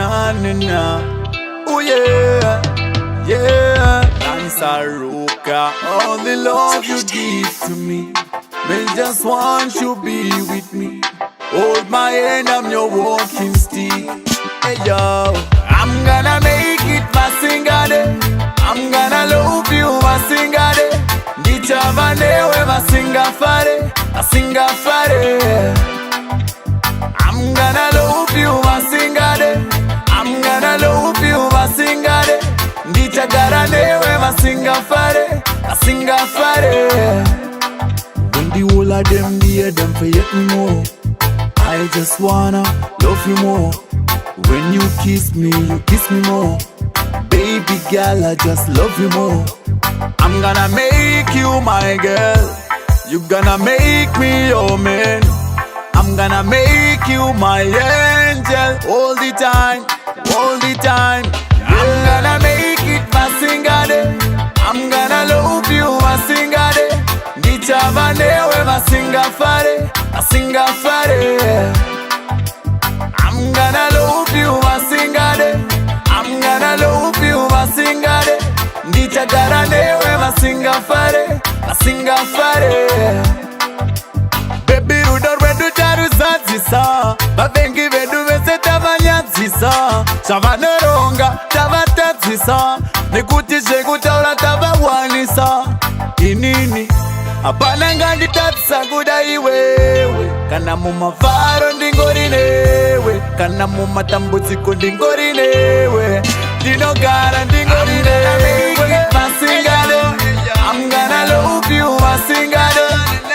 na na na. Oh yeah, yeah. Dansaruka, all the love you give to me. Me just want you be with me. Hold my hand, I'm your walking stick. Hey yo, I'm gonna make it Vasingade. I'm gonna love you Vasingade. Ndichavanewe Vasingafare, Vasingafare. I'm gonna love you Vasingade. I'm gonna love you Vasingade. Ndichagaranewe Vasingafare, Vasingafare. When the whole of them hear them forget me more. I just wanna love you more. When you kiss me more. Baby girl, I just love you more. I'm gonna make you my girl. You gonna make me your man. I'm gonna make you my angel all the time, all the time. I'm gonna make it Vasingade. I'm gonna love you Vasingade. Ndichavanewe Vasingafare, Vasingafare. I'm gonna love you Vasingade. I'm gonna love you Vasingade. Ndichagaranewe Vasingafare, Vasingafare. Baby udor vedu charu zazisa. Babengi vedu vese tavanyazisa. Chavaneronga tavatazisa. Nekuti shekutaula tavawanisa. Inini apana ngandi tatsa kuda iwewe. Kana mumafaro ndingorinewe. Kana mumatambudziko ndingorinewe. Ndinogara ndingorinewe. Vasingade, I'm gonna love you Vasingade.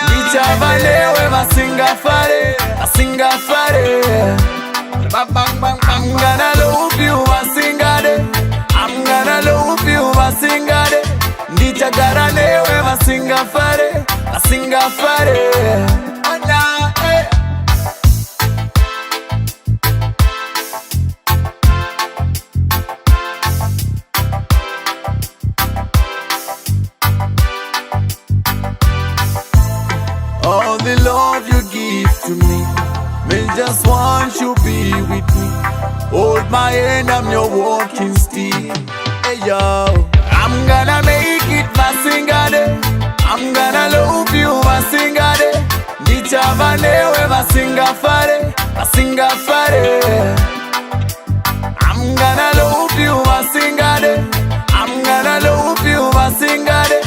Ndichavanewe Vasingafare, Vasingafare. I'm gonna love you Vasingade. I'm gonna love you Vasingade. Ndichagaranewe Vasingafare, Vasingafare. All the love you give to me, me just want you be with me. Hold my hand, I'm your walking stick. Hey yo, I'm gonna make it Vasingade. I'm gonna love you Vasingade. Ndichavanewe Vasingafare, Vasingafare. I'm gonna love you Vasingade. I'm gonna love you Vasingade.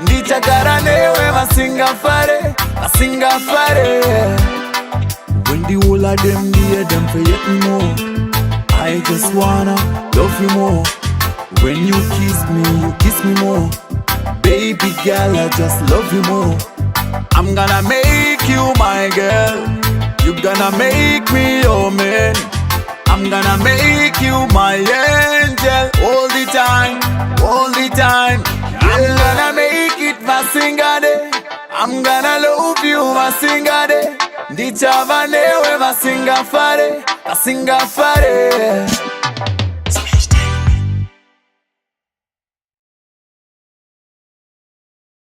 Ndichagaranewe Vasingafare, Vasingafare. When the whole of them hear them forget me more. I just wanna love you more. When you kiss me more. Baby girl, I just love you more. I'm gonna make you my girl. You gonna make me your man. I'm gonna make you my angel all the time, all the time. I'm gonna make it Vasingade. I'm gonna love you Vasingade. Ndichavanewe Vasingafare, Vasingafare.